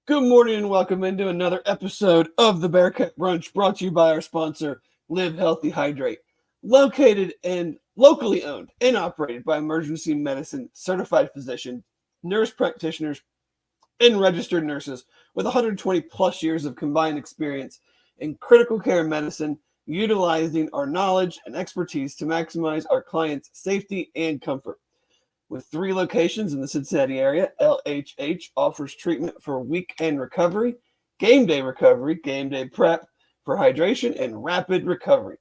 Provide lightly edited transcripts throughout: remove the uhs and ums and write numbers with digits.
Good morning and welcome into another episode of the Bearcat Brunch, brought to you by our sponsor, Live Healthy Hydrate. Located and locally owned and operated by emergency medicine certified physicians, nurse practitioners, and registered nurses with 120 plus years of combined experience in critical care medicine, utilizing our knowledge and expertise to maximize our clients' safety and comfort. With 3 locations in the Cincinnati area, LHH offers treatment for weekend recovery, game day prep for hydration, and rapid recovery.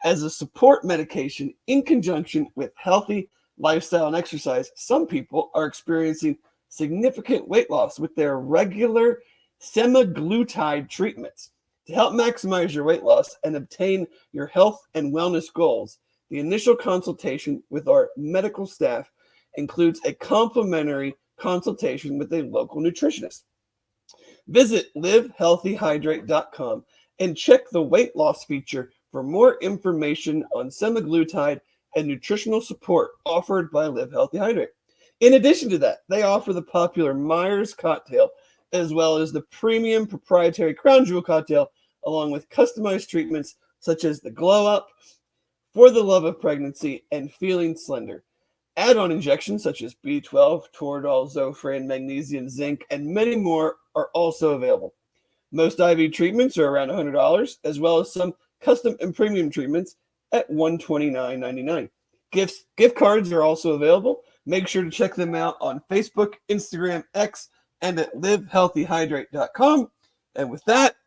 As a support medication in conjunction with healthy lifestyle and exercise, some people are experiencing significant weight loss with their regular semaglutide treatments. To help maximize your weight loss and obtain your health and wellness goals, the initial consultation with our medical staff includes a complimentary consultation with a local nutritionist. Visit livehealthyhydrate.com and check the weight loss feature for more information on semaglutide and nutritional support offered by Live Healthy Hydrate. In addition to that, they offer the popular Myers cocktail as well as the premium proprietary Crown Jewel cocktail, along with customized treatments such as the Glow Up, For the Love of Pregnancy, and Feeling Slender. Add-on injections such as B12, Toradol, Zofran, magnesium, zinc, and many more are also available. Most IV treatments are around $100, as well as some custom and premium treatments at $129.99. Gift cards are also available. Make sure to check them out on Facebook, Instagram, X, and at livehealthyhydrate.com. And with that,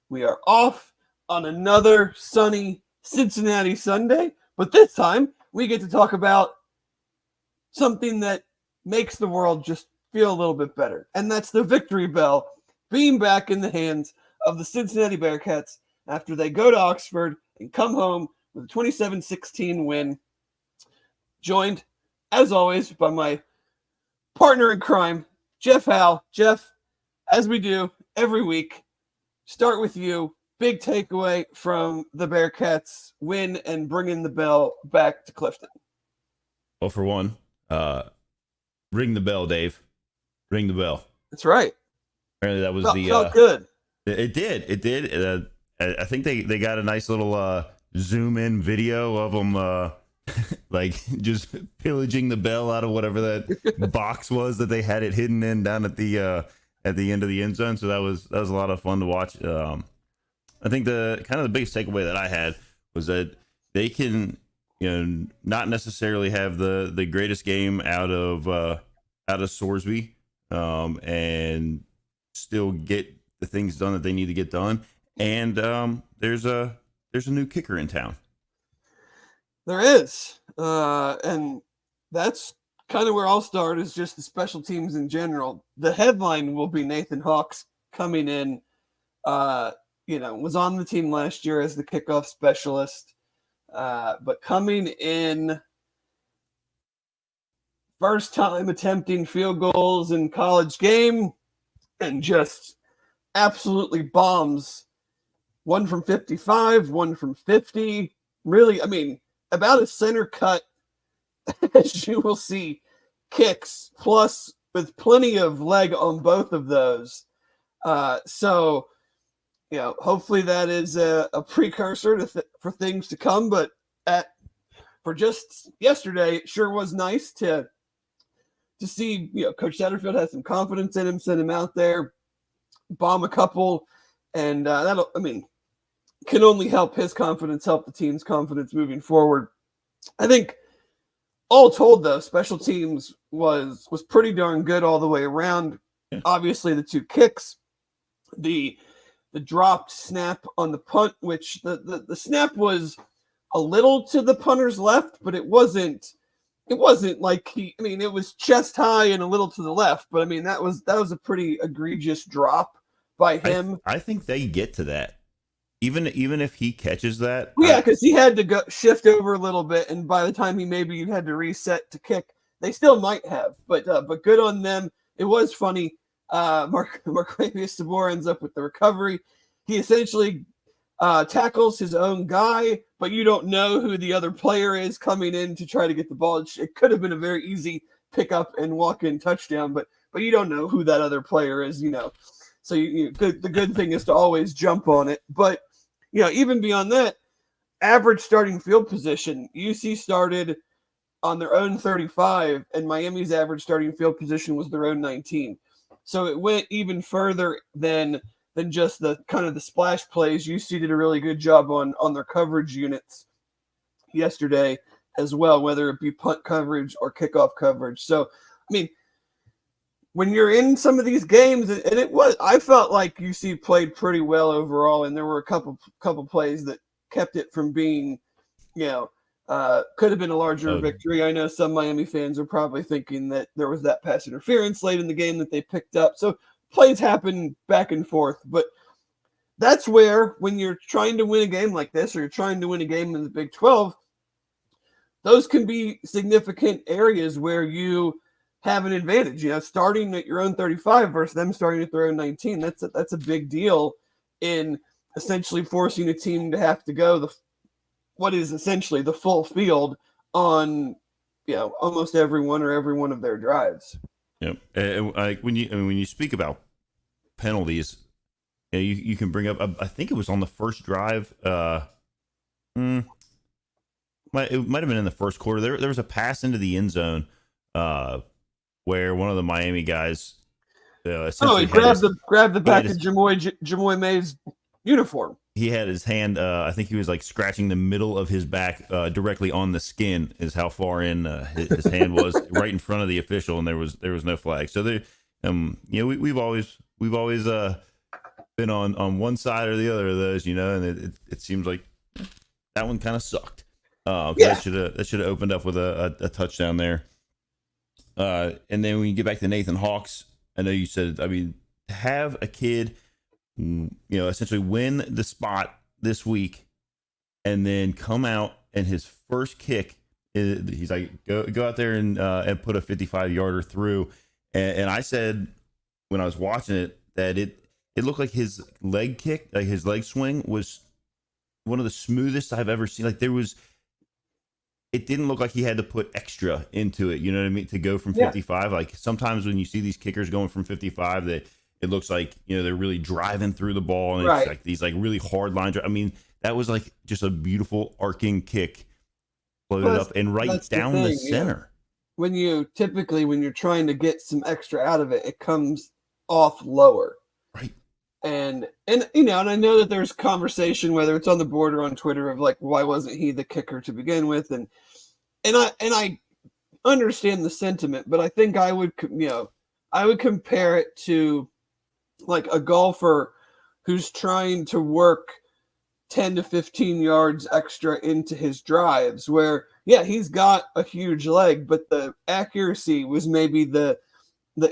we are off on another sunny Cincinnati Sunday, but this time we get to talk about something that makes the world just feel a little bit better. And that's the victory bell being back in the hands of the Cincinnati Bearcats after they go to Oxford and come home with a 27-16 win. Joined, as always, by my partner in crime, Jeff Howe. Jeff, as we do every week, start with you. Big takeaway from the Bearcats win and bringing the bell back to Clifton. Well, for one, ring the bell, Dave. Ring the bell. That's right. Apparently, that was felt good. It did. I think they got a nice little zoom in video of them like just pillaging the bell out of whatever that box was that they had it hidden in down at the end of the end zone. So that was a lot of fun to watch. I think the kind of the biggest takeaway that I had was that they can, not necessarily have the greatest game out of Sorsby, and still get the things done that they need to get done. And there's a new kicker in town. There is, and that's kind of where I'll start. Is just the special teams in general. The headline will be Nathan Hawks coming in. Was on the team last year as the kickoff specialist. But coming in first time attempting field goals in college game and just absolutely bombs. One from 55, one from 50. Really, about a center cut as you will see kicks, plus with plenty of leg on both of those. Hopefully that is a precursor for things to come. But for just yesterday, it sure was nice to see, Coach Satterfield has some confidence in him, send him out there, bomb a couple, and can only help his confidence, help the team's confidence moving forward. I think all told, though, special teams was pretty darn good all the way around. Yeah. Obviously, the 2 kicks, the dropped snap on the punt, which the snap was a little to the punter's left, but it wasn't like it was chest high and a little to the left, but that was a pretty egregious drop by him. I think they get to that. Even if he catches that. Yeah, because he had to go shift over a little bit, and by the time he maybe had to reset to kick, they still might have. But good on them. It was funny. Marquavius Sabor ends up with the recovery. He essentially tackles his own guy, but you don't know who the other player is coming in to try to get the ball. It could have been a very easy pick up and walk in touchdown, but you don't know who that other player is, So the good thing is to always jump on it. But even beyond that, average starting field position, UC started on their own 35, and Miami's average starting field position was their own 19. So it went even further than just the kind of the splash plays. UC did a really good job on their coverage units yesterday as well, whether it be punt coverage or kickoff coverage. So, I mean, when you're in some of these games, and I felt like UC played pretty well overall, and there were a couple plays that kept it from being, could have been a larger victory. I know some Miami fans are probably thinking that there was that pass interference late in the game that they picked up. So plays happen back and forth, but that's where, when you're trying to win a game like this, or you're trying to win a game in the Big 12, those can be significant areas where you have an advantage. Starting at your own 35 versus them starting at their own 19. That's a big deal in essentially forcing a team to have to go what is essentially the full field on almost every one of their drives. Yep. Like when you speak about penalties, you can bring up. I think it was on the first drive. It might have been in the first quarter. There was a pass into the end zone, where one of the Miami guys, he grabbed the back of Jamoy May's uniform. He had his hand. I think he was like scratching the middle of his back, directly on the skin. Is how far in his hand was, right in front of the official, and there was no flag. So there, we've always been on one side or the other of those, and it seems like that one kind of sucked. That should have opened up with a touchdown there. And then when you get back to Nathan Hawks, I know you said, have a kid, essentially win the spot this week, and then come out and his first kick, he's like, go out there and put a 55-yarder through. And I said when I was watching it that it looked like his leg kick, like his leg swing, was one of the smoothest I've ever seen. Like it didn't look like he had to put extra into it, you know what I mean, to go from 55. Like sometimes when you see these kickers going from 55, that it looks like, they're really driving through the ball, and it's like these like really hard lines. That was like just a beautiful arcing kick, floated up and right down the center. When you're trying to get some extra out of it, it comes off lower. Right. And I know that there's conversation, whether it's on the board or on Twitter, of like, why wasn't he the kicker to begin with? And I understand the sentiment, but I think I would compare it to like a golfer who's trying to work 10 to 15 yards extra into his drives, where he's got a huge leg, but the accuracy was maybe the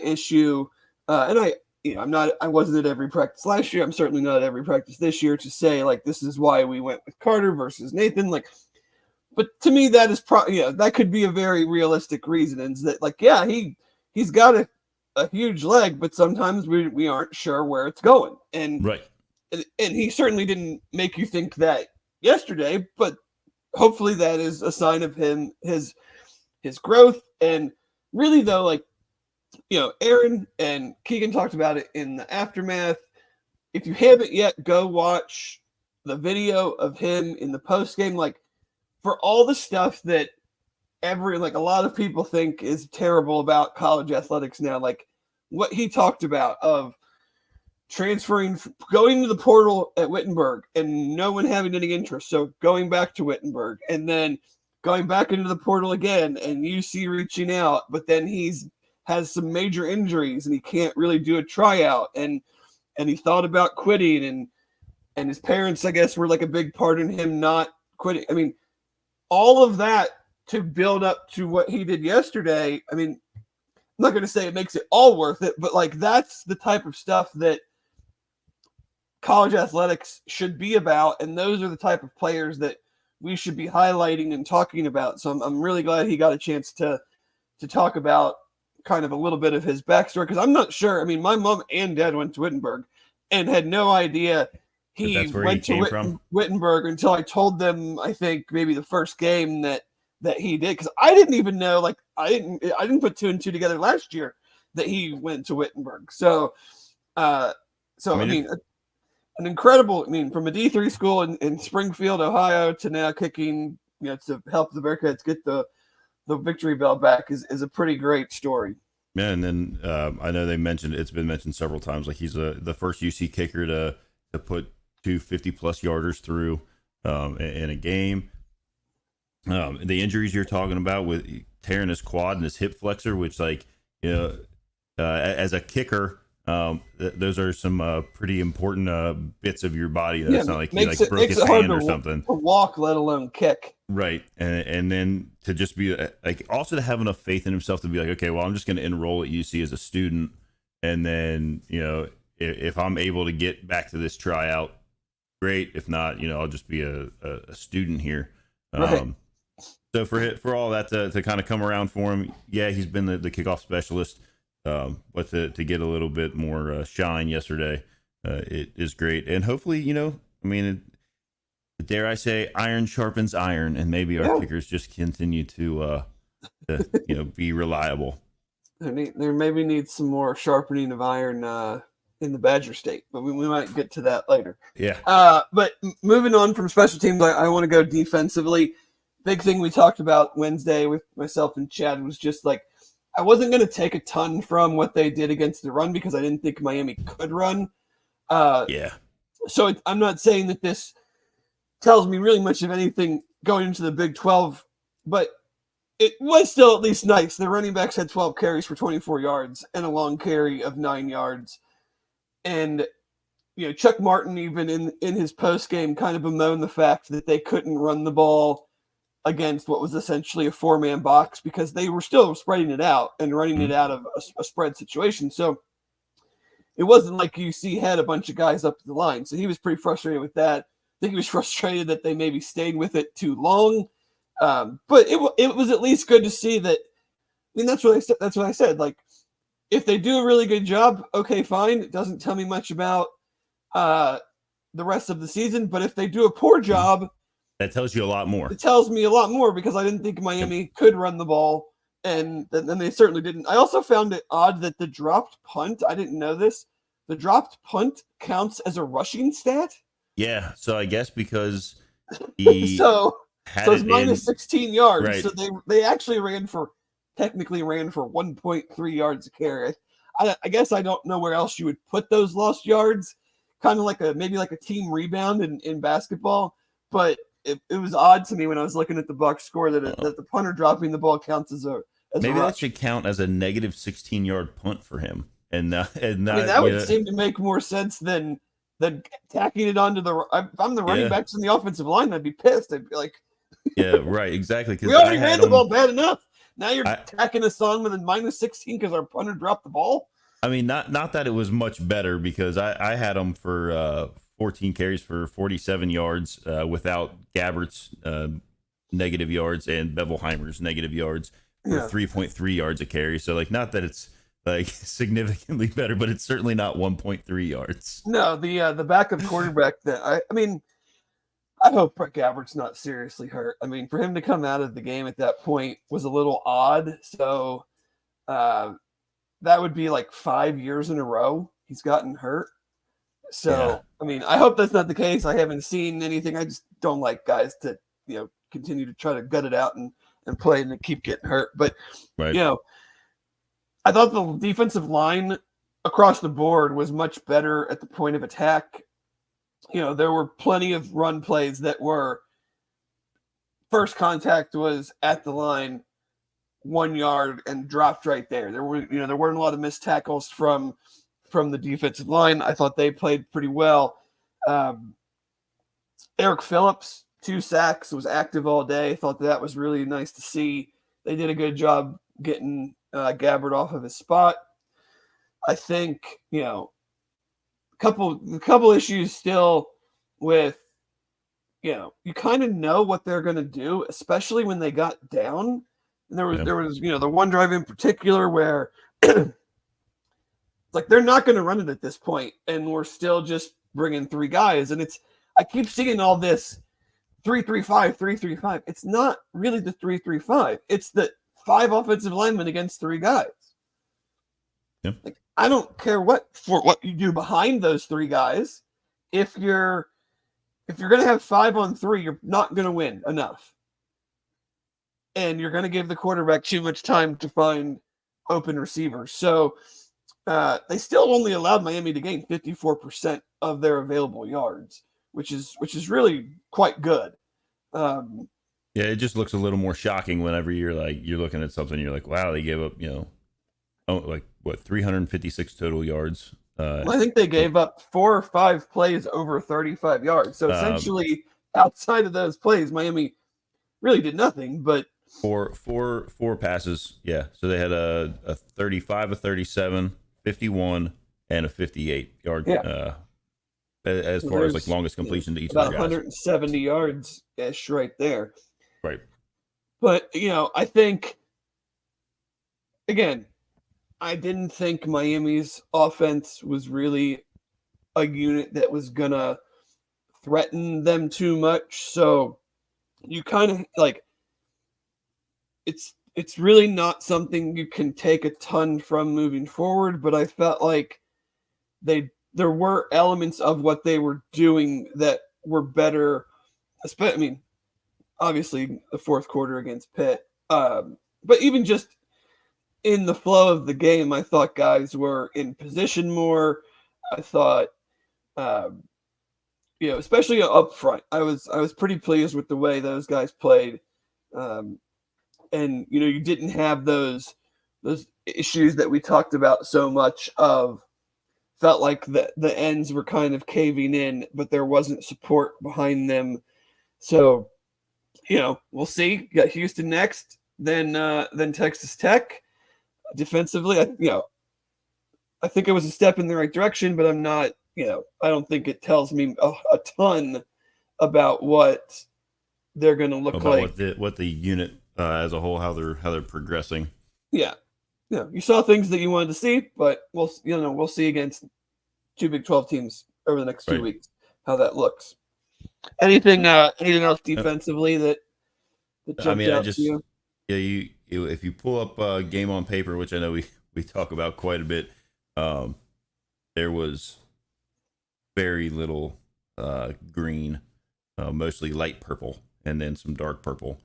issue. And I wasn't at every practice last year. I'm certainly not at every practice this year to say like this is why we went with Carter versus Nathan. Like, but to me that is that could be a very realistic reason. And that like he's got a huge leg, but sometimes we aren't sure where it's going. And and he certainly didn't make you think that yesterday. But hopefully that is a sign of his growth. And really though, like, Aaron and Keegan talked about it in the aftermath. If you haven't yet, go watch the video of him in the post game. Like, for all the stuff that a lot of people think is terrible about college athletics now, like what he talked about of transferring, going to the portal at Wittenberg and no one having any interest. So going back to Wittenberg and then going back into the portal again, and UC reaching out, but then has some major injuries and he can't really do a tryout, and he thought about quitting, and his parents, I guess, were like a big part in him not quitting. All of that to build up to what he did yesterday. I'm not going to say it makes it all worth it, but like that's the type of stuff that college athletics should be about, and those are the type of players that we should be highlighting and talking about. So I'm really glad he got a chance to talk about kind of a little bit of his backstory, because I'm not sure. My mom and dad went to Wittenberg and had no idea he went to Wittenberg until I told them, I think maybe the first game that he did, because I didn't even know, like I didn't put two and two together last year that he went to Wittenberg. So So, an incredible, from a D3 school in Springfield, Ohio, to now kicking, to help the Bearcats get the victory bell back is a pretty great story. Yeah, and then I know it's been mentioned several times, like he's the first UC kicker to put 250-plus yarders through in a game. The injuries you're talking about with tearing his quad and his hip flexor, which, like, as a kicker, those are some pretty important bits of your body. That's not like he broke his hand or something. To walk, let alone kick. Right, and then to just be like, also to have enough faith in himself to be like, okay, well, I'm just going to enroll at UC as a student, and then if I'm able to get back to this tryout, great. If not, I'll just be a student here. Right. So for all that to kind of come around for him, yeah, he's been the kickoff specialist, but to get a little bit more shine yesterday, it is great, and hopefully, dare I say, iron sharpens iron, and maybe our kickers just continue to be reliable. There maybe needs some more sharpening of iron in the Badger State, but we might get to that later. Yeah. But moving on from special teams, I want to go defensively. Big thing we talked about Wednesday with myself and Chad was just like, I wasn't going to take a ton from what they did against the run because I didn't think Miami could run. So I'm not saying that this tells me really much of anything going into the Big 12, but it was still at least nice. The running backs had 12 carries for 24 yards and a long carry of 9 yards. And, Chuck Martin, even in his post game, kind of bemoaned the fact that they couldn't run the ball against what was essentially a 4-man box because they were still spreading it out and running it out of a spread situation. So it wasn't like UC had a bunch of guys up the line. So he was pretty frustrated with that. I think he was frustrated that they maybe stayed with it too long. But it was at least good to see that. That's what I said. That's what I said. Like, if they do a really good job, okay, fine. It doesn't tell me much about the rest of the season. But if they do a poor job, that tells you a lot more. It tells me a lot more because I didn't think Miami could run the ball, and then they certainly didn't. I also found it odd that the dropped punt, I didn't know this, the dropped punt counts as a rushing stat. Yeah, so I guess because he so it's minus 16 yards. Right. So they actually technically ran for 1.3 yards a carry. I guess I don't know where else you would put those lost yards, kind of maybe like a team rebound in basketball, but it was odd to me when I was looking at the box score that the punter dropping the ball counts as a maybe a that should count as a negative 16-yard punt for him, and that would seem to make more sense than tacking it onto the. If I'm the running backs in the offensive line, I'd be pissed. I'd be like, yeah, right, exactly. We already ran the ball bad enough. Now you're tacking us on with a minus 16 because our punter dropped the ball. Not that it was much better because I had them for 14 carries for 47 yards without Gabbert's negative yards and Bevelheimer's negative yards for 3.3 yards a carry. So, not that it's significantly better, but it's certainly not 1.3 yards. No, the backup quarterback that I hope Brett Gabbert's not seriously hurt. For him to come out of the game at that point was a little odd. So that would be 5 years in a row he's gotten hurt. So, I hope that's not the case. I haven't seen anything. I just don't like guys to, continue to try to gut it out and play and keep getting hurt. But, I thought the defensive line across the board was much better at the point of attack. There were plenty of run plays that were first contact was at the line, 1 yard and dropped right there. There weren't a lot of missed tackles from the defensive line. I thought they played pretty well. Eric Phillips, 2 sacks, was active all day. Thought that was really nice to see. They did a good job getting Gabbert off of his spot. I think, a couple issues still with, you kind of know what they're going to do, especially when they got down. And there was the one drive in particular where they're not going to run it at this point, and we're still just bringing 3 guys. And I keep seeing all this 3-3-5, 3-3-5. It's not really the 3-3-5. It's the 5 offensive linemen against 3 guys. Yep. I don't care what you do behind those three guys. If you're going to have 5-on-3, you're not going to win enough. And you're going to give the quarterback too much time to find open receivers. So they still only allowed Miami to gain 54% of their available yards, which is really quite good. Yeah, it just looks a little more shocking whenever you're looking at something. You're like, wow, they gave up, 356 total yards. I think they gave up 4 or 5 plays over 35 yards. So essentially, outside of those plays, Miami really did nothing. But four passes, yeah. So they had a 35, a 37, 51, and a 58 yard. Yeah. As far as like longest completion to each about of the guys. 170 yards ish right there. Right. But I think again, I didn't think Miami's offense was really a unit that was gonna threaten them too much. So you kind of like it's really not something you can take a ton from moving forward, but I felt like there were elements of what they were doing that were better. I mean, obviously the fourth quarter against Pitt, but even just in the flow of the game, I thought guys were in position more. I thought, especially up front, I was pretty pleased with the way those guys played. And you didn't have those issues that we talked about so much of. Felt like the ends were kind of caving in, but there wasn't support behind them. So, we'll see. You got Houston next, then Texas Tech. Defensively, I think it was a step in the right direction, but I'm not. I don't think it tells me a ton about what they're going to look like. What the unit as a whole, how they're progressing. Yeah. You saw things that you wanted to see, but we'll see against 2 Big 12 teams over the next 2 weeks how that looks. Anything else defensively that jumped out to you? Yeah, if you pull up Game on Paper, which I know we talk about quite a bit, there was very little green, mostly light purple, and then some dark purple.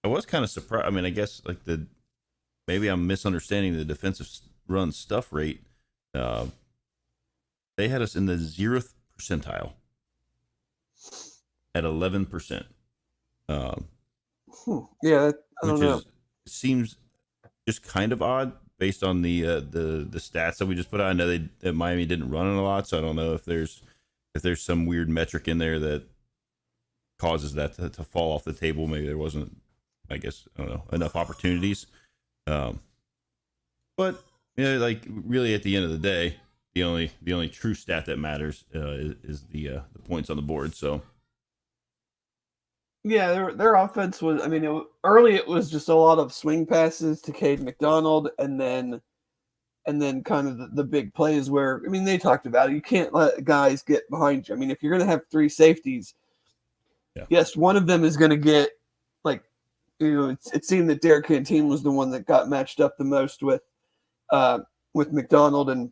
I was kind of surprised. I mean, I guess maybe I'm misunderstanding the defensive run stuff rate. They had us in the 0th percentile at 11%. Yeah, I don't know. Seems just kind of odd based on the stats that we just put out. I know that Miami didn't run it a lot, so I don't know if there's some weird metric in there that causes that to fall off the table. Maybe there wasn't, I guess, I don't know, enough opportunities. But really at the end of the day, the only true stat that matters is the points on the board. So yeah, their offense was. I mean, early it was just a lot of swing passes to Cade McDonald, and then kind of the big plays where they talked about it. You can't let guys get behind you. I mean, if you're going to have 3 safeties, yes, one of them is going to get it seemed that Derek Canteen was the one that got matched up the most with McDonald and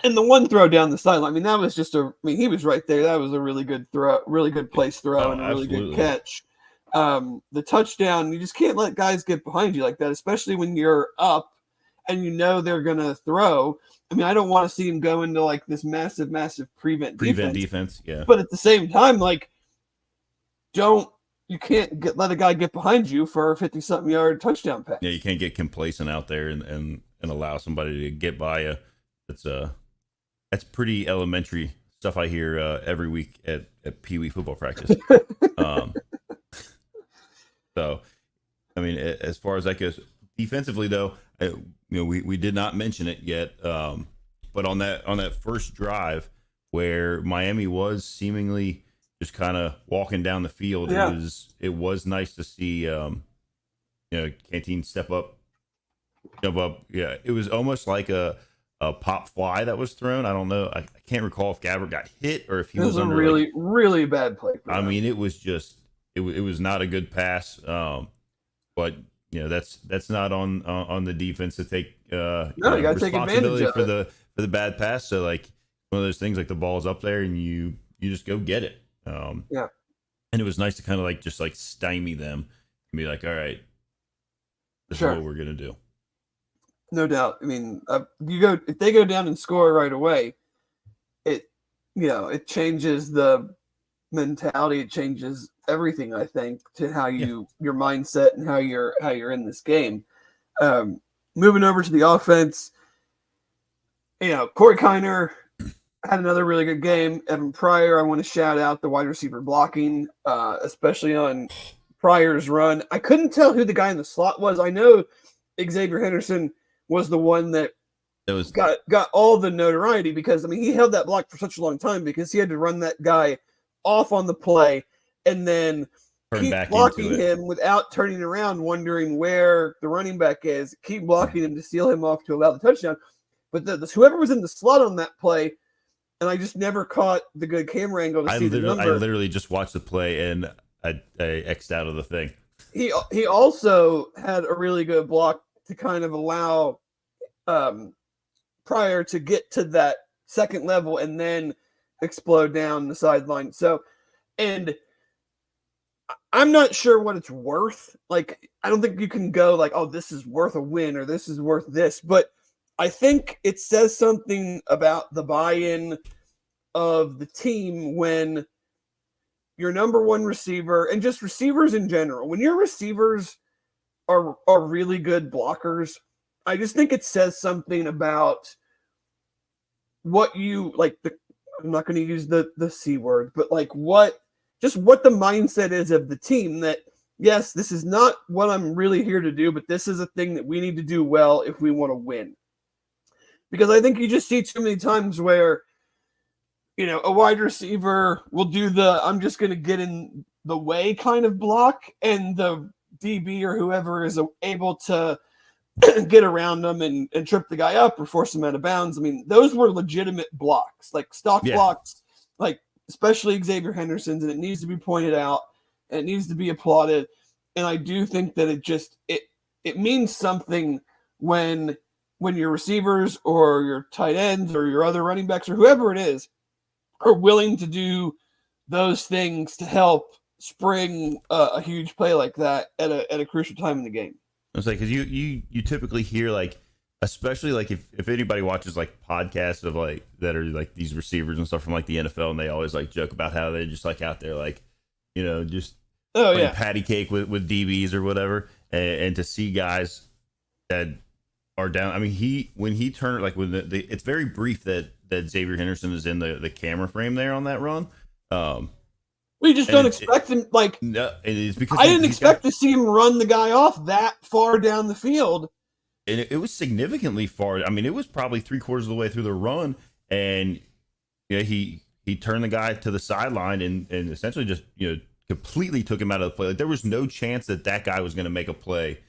the one throw down the sideline. That was just he was right there. That was a really good throw, really good place throw, and a really good catch. The touchdown, you just can't let guys get behind you like that, especially when you're up and they're going to throw. I don't want to see him go into this massive prevent defense. Yeah. But at the same time, you can't let a guy get behind you for a 50-something yard touchdown pass. Yeah, you can't get complacent out there and allow somebody to get by you. That's pretty elementary stuff I hear every week at Pee Wee football practice. So, as far as that goes, defensively though, we did not mention it yet, but on that first drive where Miami was seemingly just kind of walking down the field, it was nice to see Canteen jump up. Yeah, it was almost like a pop fly that was thrown. I don't know. I can't recall if Gabbert got hit or if he was under. Really, really bad play. It was just it was not a good pass. But that's not on the defense to take No, you got to take advantage responsibility of for it. the bad pass. So like one of those things, like the ball's up there and you just go get it. Yeah, And it was nice to kind of like just like stymie them and be like, all right, this is sure, what we're gonna do. no doubt. I mean, if they go down and score right away, it it changes the mentality. It changes everything. I think to how Yeah. your mindset and how you're in this game. Um, Moving over to the offense, Corey Kiner had another really good game. Evan Pryor, I want to shout out the wide receiver blocking, especially on Pryor's run. I couldn't tell who the guy in the slot was. I know Xavier Henderson was the one that It was got all the notoriety because, I mean, he held that block for such a long time because he had to run that guy off on the play and then turned keep back blocking into it. him without turning around, wondering where the running back is, keep blocking him to steal him off to allow the touchdown. But whoever was in the slot on that play, and I just never caught the good camera angle to see the number. I literally just watched the play and I X'd out of the thing. He also had a really good block to kind of allow Pryor to get to that second level and then explode down the sideline. So, and I'm not sure what it's worth. Like, I don't think you can go like, oh, this is worth a win or this is worth this. But I think it says something about the buy-in of the team when your number one receiver and just receivers in general, when your receivers are really good blockers, I just think it says something about what you like. I'm not going to use the C word, but like what the mindset is of the team that, yes, this is not what I'm really here to do, but this is a thing that we need to do well if we want to win. Because I think you just see too many times where, a wide receiver will do the I'm just going to get in the way kind of block, and the DB or whoever is able to get around them and trip the guy up or force him out of bounds. I mean, those were legitimate blocks, like stock blocks, like especially Xavier Henderson's, and it needs to be pointed out and it needs to be applauded. And I do think that it means something when your receivers or your tight ends or your other running backs or whoever it is are willing to do those things to help spring a huge play like that at a crucial time in the game. I was like, because you typically hear like, especially like if anybody watches like podcasts of like that are like these receivers and stuff from like the NFL, and they always like joke about how they're just like out there like, just playing patty cake with DBs or whatever, and to see guys that are down. I mean, when he turned like when it's very brief that Xavier Henderson is in the camera frame there on that run. We just don't expect him. Like, no, it is because I didn't expect to see him run the guy off that far down the field. And it was significantly far. I mean, it was probably 3/4 of the way through the run, and he turned the guy to the sideline and essentially just completely took him out of the play. Like there was no chance that guy was going to make a play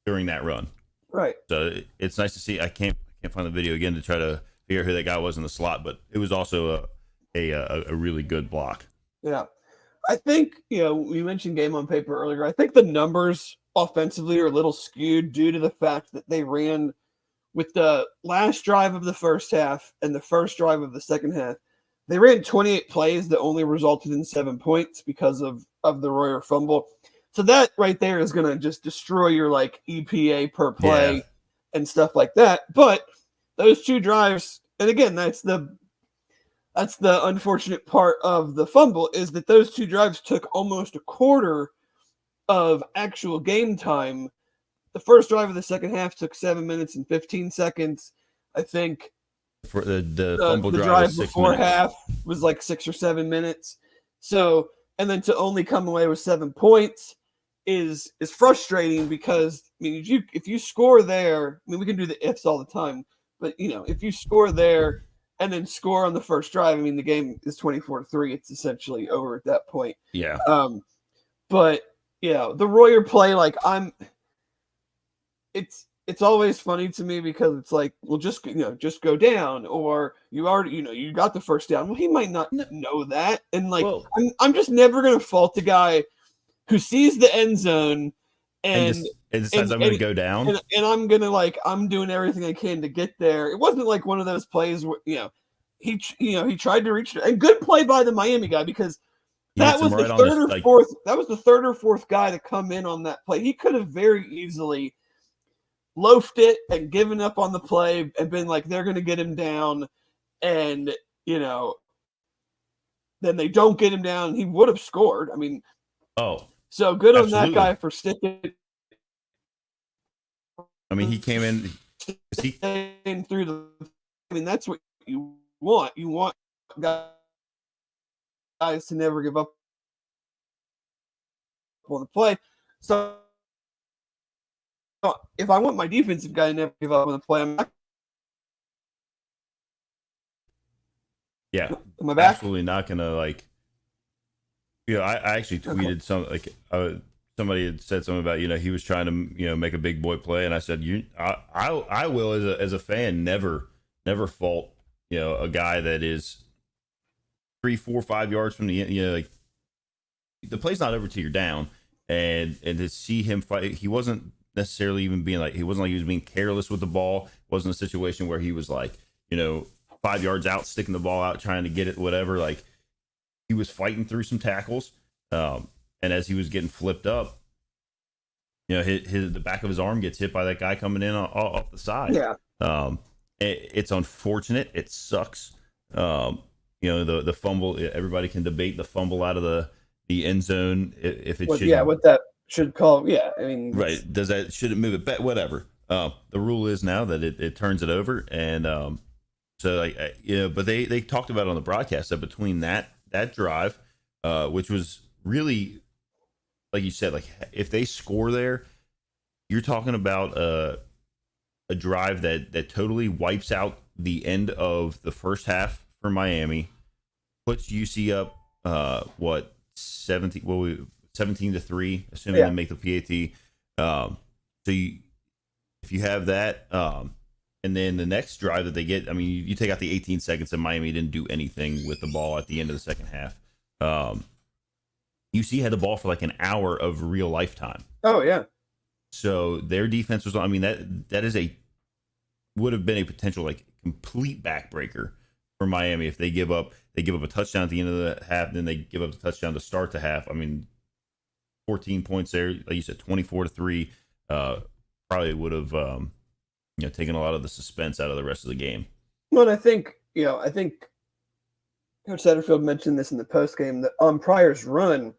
during that run. Right. So it's nice to see. I can't find the video again to try to figure out who that guy was in the slot, but it was also a really good block. Yeah. I think, we mentioned game on paper earlier. I think the numbers offensively are a little skewed due to the fact that they ran with the last drive of the first half and the first drive of the second half. They ran 28 plays that only resulted in 7 points because of the Royer fumble. So that right there is going to just destroy your like EPA per play and stuff like that. But those two drives, and again, that's the unfortunate part of the fumble, is that those two drives took almost a quarter of actual game time. The first drive of the second half took 7 minutes and 15 seconds. I think for the fumble drive was before half was like 6 or 7 minutes. So, and then to only come away with 7 points is frustrating because, I mean, if you score there, I mean, we can do the ifs all the time, but if you score there and then score on the first drive, I mean, the game is 24-3. It's essentially over at that point. Yeah. But the Royer play, like it's always funny to me because it's like, well, just go down, or you already, you got the first down. Well, he might not know that. And like, I'm just never going to fault the guy who sees the end zone and and decides I'm going to go down. and I'm gonna I'm doing everything I can to get there. It wasn't like one of those plays where he tried to reach, and good play by the Miami guy, because He hits him right on the like. that was the third or fourth guy to come in on that play. He could have very easily loafed it and given up on the play and been like, they're going to get him down, and then they don't get him down. He would have scored. I mean, so good on that guy for sticking. I mean, he came in through the. I mean, that's what you want. You want guys to never give up on the play. So if I want my defensive guy to never give up on the play, I'm not. Yeah, am I back? Absolutely not gonna I actually tweeted somebody had said something about he was trying to make a big boy play, and I said I will as a fan never fault a guy that is 3, 4, 5 yards from the the play's not over till you're down, and to see him fight, he wasn't necessarily even being he wasn't like he was being careless with the ball. It wasn't a situation where he was 5 yards out, sticking the ball out, trying to get it, whatever. Like, he was fighting through some tackles, and as he was getting flipped up, the back of his arm gets hit by that guy coming in off the side. Yeah. It's unfortunate. It sucks. The fumble. Everybody can debate the fumble out of the end zone if it should. Yeah, what that should call. Yeah, I mean, right. Should it move it back? Whatever. The rule is now that it turns it over, and so but they talked about on the broadcast that between that drive, which was really, like you said, if they score there, you're talking about a drive that totally wipes out the end of the first half for Miami, puts UC up 17-3, assuming they make the PAT. So if you have that. And then the next drive that they get, I mean, you take out the 18 seconds and Miami didn't do anything with the ball at the end of the second half. UC had the ball for an hour of real lifetime. Oh, yeah. So their defense was, I mean, that would have been a potential complete backbreaker for Miami if they give up a touchdown at the end of the half, then they give up the touchdown to start the half. I mean, 14 points there, like you said, 24-3, probably would have taking a lot of the suspense out of the rest of the game. Well, and I think Coach Satterfield mentioned this in the post game, that on Pryor's run,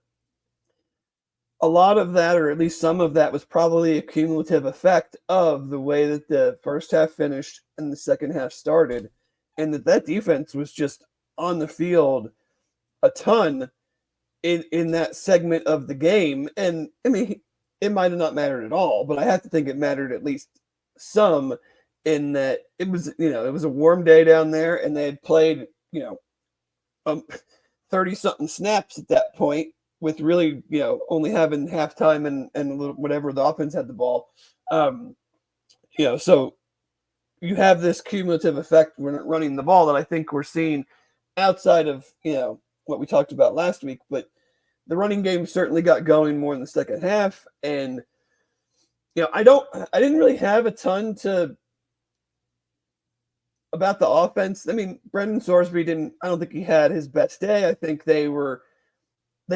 a lot of that, or at least some of that, was probably a cumulative effect of the way that the first half finished and the second half started, and that defense was just on the field a ton in that segment of the game. And I mean, it might have not mattered at all, but I have to think it mattered at least some, in that it was a warm day down there, and they had played 30 something snaps at that point, with really only having halftime and a little whatever the offense had the ball. So you have this cumulative effect when running the ball that I think we're seeing outside of what we talked about last week, but the running game certainly got going more in the second half. And I didn't really have a ton about the offense. I mean, Brendan Sorsby I don't think he had his best day. I think they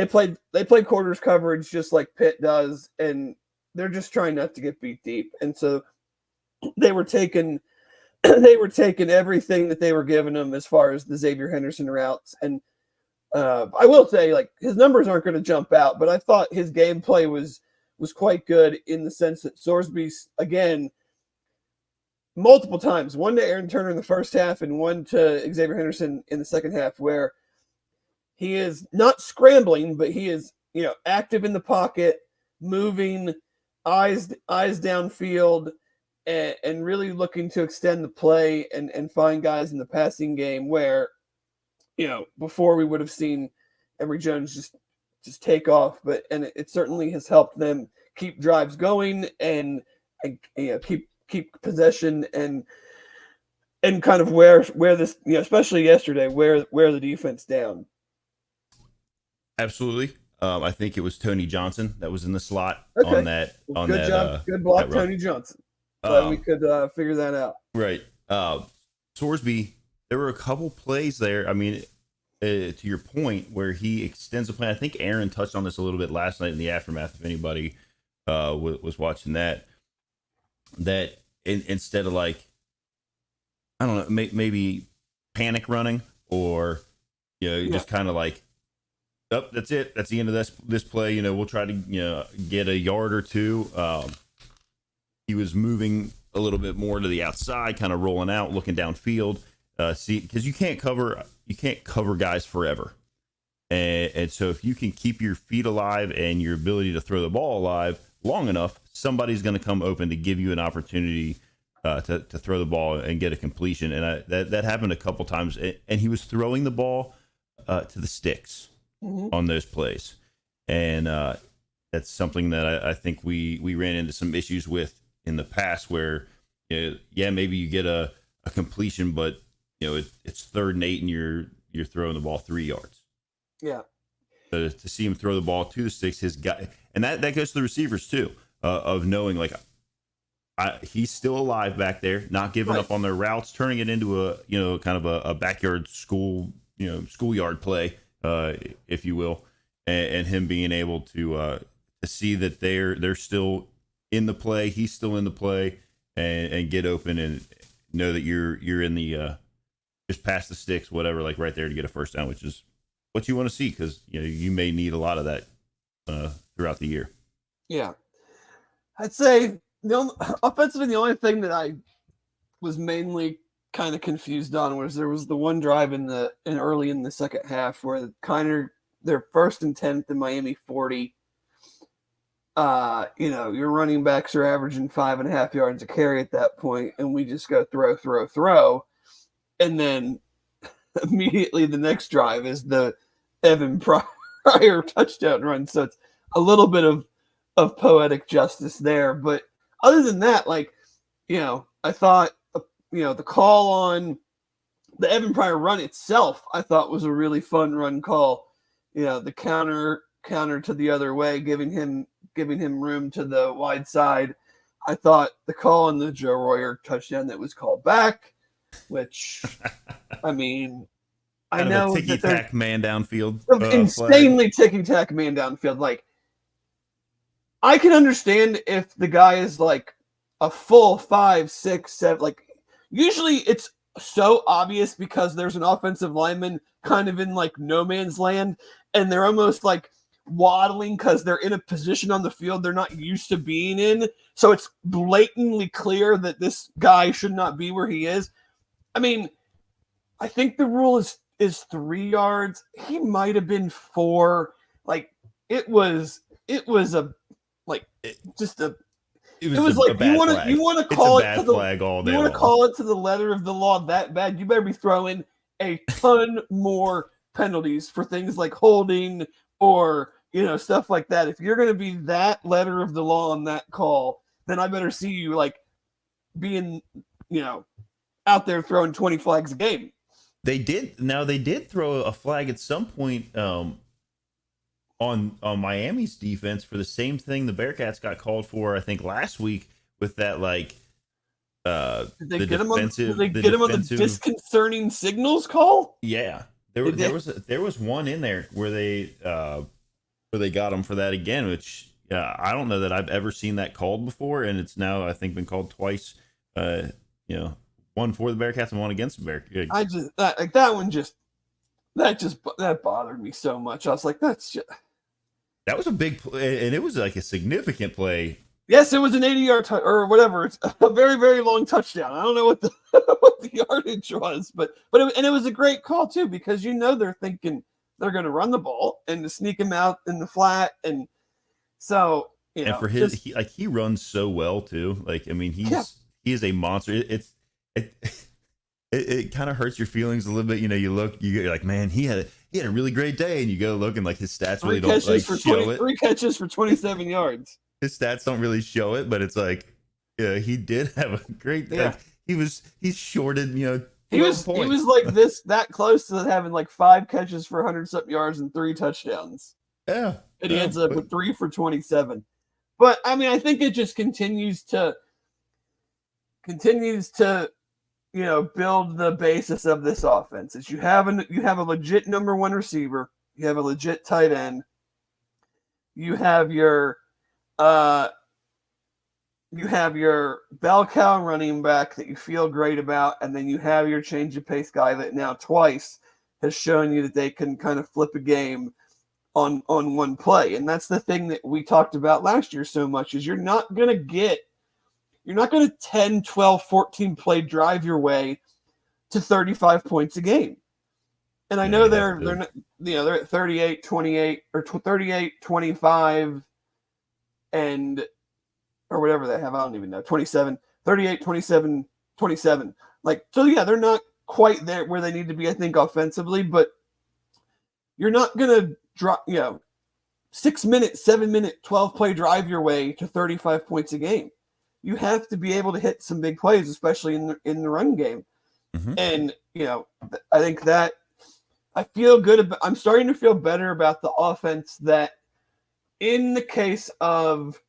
played quarters coverage just like Pitt does, and they're just trying not to get beat deep. And so they were taking everything that they were giving them as far as the Xavier Henderson routes. And I will say, his numbers aren't going to jump out, but I thought his gameplay was quite good, in the sense that Sorsby, again, multiple times, one to Aaron Turner in the first half and one to Xavier Henderson in the second half, where he is not scrambling, but he is, active in the pocket, moving, eyes downfield, and really looking to extend the play and find guys in the passing game where, before we would have seen Emory Jones just take off, and it certainly has helped them keep drives going and keep possession and kind of where this, especially yesterday, where the defense down. Absolutely. I think it was Tony Johnson that was in the slot on Okay. that Well, good job. Good that block, run. Tony Johnson. Glad we Um, could figure that out. right. Sorsby, there were a couple plays there. I mean, to your point, where he extends the plan. I think Aaron touched on this a little bit last night in the aftermath. If anybody was watching that, instead of like, I don't know, maybe panic running or just kind of like, oh, that's it. That's the end of this play. We'll try to get a yard or two. He was moving a little bit more to the outside, kind of rolling out, looking downfield. See, because you can't cover guys forever, and so if you can keep your feet alive and your ability to throw the ball alive long enough, somebody's going to come open to give you an opportunity to throw the ball and get a completion. And that happened a couple times, and he was throwing the ball to the sticks on those plays, and that's something that I think we ran into some issues with in the past, where maybe you get a completion, but it's 3rd and 8 and you're throwing the ball 3 yards. Yeah. So to see him throw the ball to the sticks, his guy, and that goes to the receivers too, of knowing like he's still alive back there, not giving up on their routes, turning it into a kind of a backyard schoolyard play, if you will, and him being able to see that they're still in the play, he's still in the play, and get open and know that you're in the just past the sticks, whatever, like right there to get a first down, which is what you want to see, because you may need a lot of that throughout the year. Yeah, I'd say offensively, the only thing that I was mainly kind of confused on was there was the one drive in early in the second half where their 1st and 10 in Miami 40. Your running backs are averaging 5.5 yards a carry at that point, and we just go throw. And then immediately the next drive is the Evan Pryor touchdown run. So it's a little bit of poetic justice there. But other than that, I thought, the call on the Evan Pryor run itself, I thought was a really fun run call. The counter to the other way, giving him room to the wide side. I thought the call on the Joe Royer touchdown that was called back, which, I mean, I know ticky tack man downfield, insanely ticky tack man downfield. Like, I can understand if the guy is like a full 5, 6, 7. Like, usually it's so obvious because there's an offensive lineman kind of in like no man's land, and they're almost like waddling because they're in a position on the field they're not used to being in. So it's blatantly clear that this guy should not be where he is. I mean, I think the rule is 3 yards. He might have been 4. Like, it was like you want to call it to the letter of the law that bad, you better be throwing a ton more penalties for things like holding or stuff like that. If you're going to be that letter of the law on that call, then I better see you like being out there throwing 20 flags a game. They did throw a flag at some point on Miami's defense for the same thing the Bearcats got called for, I think, last week, with that like did they get him on the disconcerting signals call? Yeah. There was one in there where they got him for that again, which I don't know that I've ever seen that called before, and it's now I think been called twice. One for the Bearcats and one against the Bearcats. I just that bothered me so much. I was like, that was a big play, and it was like a significant play. Yes, it was an 80-yard or whatever. It's a very, very long touchdown. I don't know what the what the yardage was, but it was a great call too, because they're thinking they're going to run the ball and to sneak him out in the flat, and so and for he runs so well too. Like, I mean, he is a monster. It kind of hurts your feelings a little bit. You're like, man, he had a really great day, and you go look and like his stats really don't like show it. 3 catches for 27 yards. His stats don't really show it, but it's like, he did have a great day. Like, he's shorted, he was like that close to having like 5 catches for 100-something yards and 3 touchdowns. Yeah. And he Yeah. ends up with 3 for 27. But I mean, I think it just continues to build the basis of this offense. Is you have a legit number one receiver, you have a legit tight end, you have your uh you have your bell cow running back that you feel great about, and then you have your change of pace guy that now twice has shown you that they can kind of flip a game on one play. And that's the thing that we talked about last year so much is you're not going to 10, 12, 14 play drive your way to 35 points a game. And I know they're not, they're at 38, 28 or 38, 25 and or whatever they have. I don't even know. 27, 38, 27, 27. Like, so yeah, they're not quite there where they need to be, I think, offensively, but you're not going to drop, 6 minute, 7 minute, 12 play drive your way to 35 points a game. You have to be able to hit some big plays, especially in the run game. Mm-hmm. And, I think that I feel good about, I'm starting to feel better about the offense that in the case of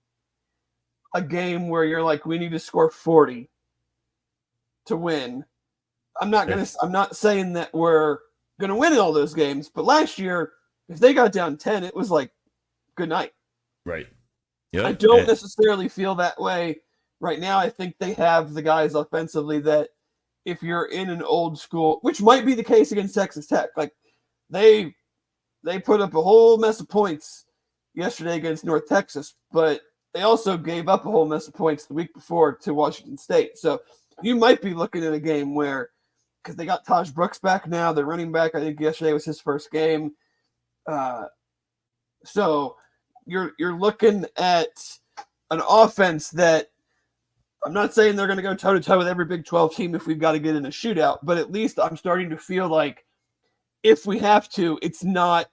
a game where you're like, we need to score 40 to win. I'm not saying that we're going to win in all those games, but last year, if they got down 10, it was like, good night. Right. Yep. I don't necessarily feel that way right now. I think they have the guys offensively that if you're in an old school, which might be the case against Texas Tech, like they put up a whole mess of points yesterday against North Texas, but they also gave up a whole mess of points the week before to Washington State. So you might be looking at a game where, because they got Taj Brooks back now, they're running back. I think yesterday was his first game. So you're looking at an offense that I'm not saying they're going to go toe-to-toe with every Big 12 team if we've got to get in a shootout, but at least I'm starting to feel like if we have to, it's not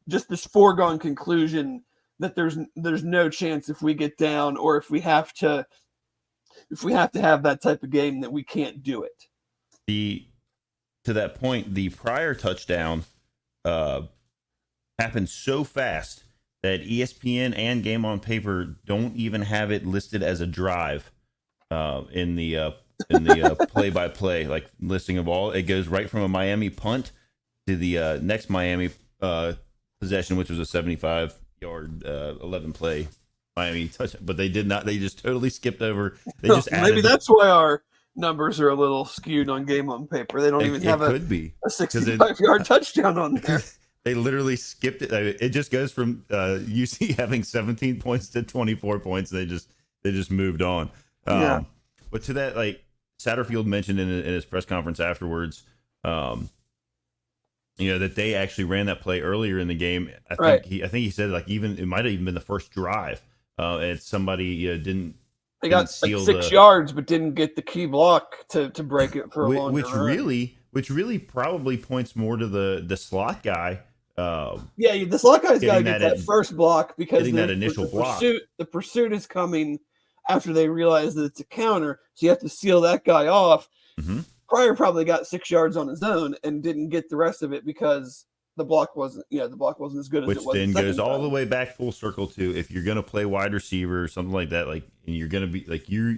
just this foregone conclusion that there's no chance if we get down or if we have to have that type of game that we can't do it. To that point, the prior touchdown happened so fast that ESPN and Game on Paper don't even have it listed as a drive in the play-by-play like listing of all. It goes right from a Miami punt to the next Miami possession, which was a 75-yard 11-play Miami touchdown. But they did not. They just totally skipped over. They just maybe that's why our numbers are a little skewed on Game on Paper. They don't even have a 65-yard touchdown on there. They literally skipped it. It just goes from UC having 17 points to 24 points. They just moved on. Yeah. But to that, like Satterfield mentioned in his press conference afterwards, that they actually ran that play earlier in the game. I think he said like even it might have even been the first drive. And somebody didn't. They got like 6 yards, but didn't get the key block to break it for a longer run. Which really probably points more to the slot guy. The slot guy's got to get that first block because that initial block. The pursuit is coming after they realize that it's a counter, so you have to seal that guy off. Mm-hmm. Pryor probably got 6 yards on his own and didn't get the rest of it because the block wasn't as good as it was. Which then goes all the way back full circle to if you're going to play wide receiver or something like that, like and you're going to be like your